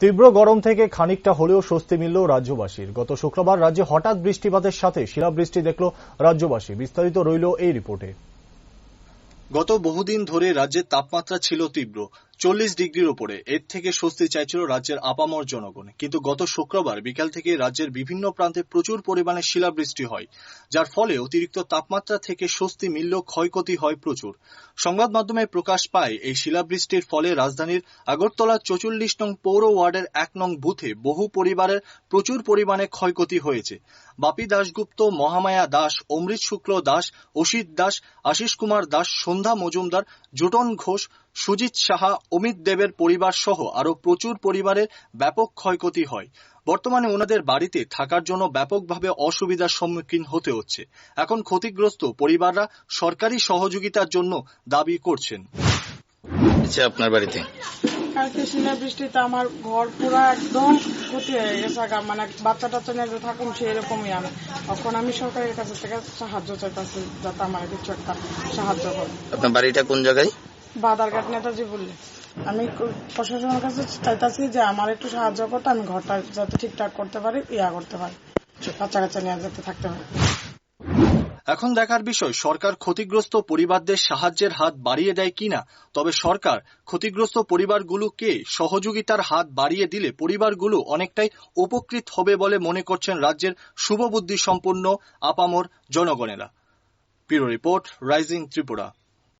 তীব্র গরম থেকে খানিকটা হলেও স্বস্তি মিলল রাজ্যবাসীর। গত শুক্রবার রাজ্যে হঠাৎ বৃষ্টিপাতের সাথে শিলাবৃষ্টি দেখল রাজ্যবাসী। বিস্তারিত রইল এই রিপোর্টে। গত বহুদিন ধরে রাজ্যের তাপমাত্রা ছিল তীব্র 40 ডিগ্রির উপরে। এর থেকে স্বস্তি চাইছিল রাজ্যের আপামর জনগণ। কিন্তু গত শুক্রবার বিকাল থেকে রাজ্যের বিভিন্ন প্রান্তে প্রচুর পরিমাণে শিলাবৃষ্টি হয়, যার ফলে অতিরিক্ত তাপমাত্রা থেকে স্বস্তি মিললেও ক্ষয়ক্ষতি হয় প্রচুর। সংবাদ মাধ্যমে প্রকাশ পায় এই শিলাবৃষ্টির ফলে রাজধানীর আগরতলার 44 নং পৌর ওয়ার্ডের 1 নং বুথে বহু পরিবারের প্রচুর পরিমাণে ক্ষয়ক্ষতি হয়েছে। বাপি দাশগুপ্ত, মহামায়া দাস, অমৃত শুক্ল দাস, অসিত দাস, আশিস কুমার দাস, সন্ধ্যা মজুমদার, জোটন ঘোষ, সুজিত সাহা, অমিত দেবের পরিবার সহ আরো প্রচুর পরিবারের ব্যাপক ক্ষয়ক্ষতি হয়। বর্তমানে ওনাদের বাড়িতে থাকার জন্য ব্যাপকভাবে অসুবিধার সম্মুখীন হতে হচ্ছে। এখন ক্ষতিগ্রস্ত পরিবাররা সরকারি সহযোগিতার জন্য দাবি করছেন। আপনার বাড়িতে কালকে শিলাবৃষ্টিতে আমার ঘর পুরো একদম ক্ষতি হয়ে গেছে। মানে বাচ্চা টাচ্চা নিয়ে থাকুন সেরকমই আমি এখন সরকারের কাছে থেকে সাহায্য চাইতেছি, যাতে আমার কিছু একটা সাহায্য করে। আপনার বাড়িটা কোন জায়গায়? বাদারঘাট নেতাজি বললে। আমি প্রশাসনের কাছে চাইতেছি যে আমার একটু সাহায্য করতে, আমি ঘরটা যাতে ঠিকঠাক করতে পারি, করতে পারি, বাচ্চা কাচ্চা নিয়ে যাতে থাকতে পারি। এখন দেখার বিষয় সরকার ক্ষতিগ্রস্ত পরিবারদের সাহায্যের হাত বাড়িয়ে দেয় কিনা। তবে সরকার ক্ষতিগ্রস্ত পরিবারগুলোকে সহযোগিতার হাত বাড়িয়ে দিলে পরিবারগুলো অনেকটাই উপকৃত হবে বলে মনে করছেন রাজ্যের শুভবুদ্ধি সম্পন্ন আপামর জনগণেরা। Bureau report, rising Tripura.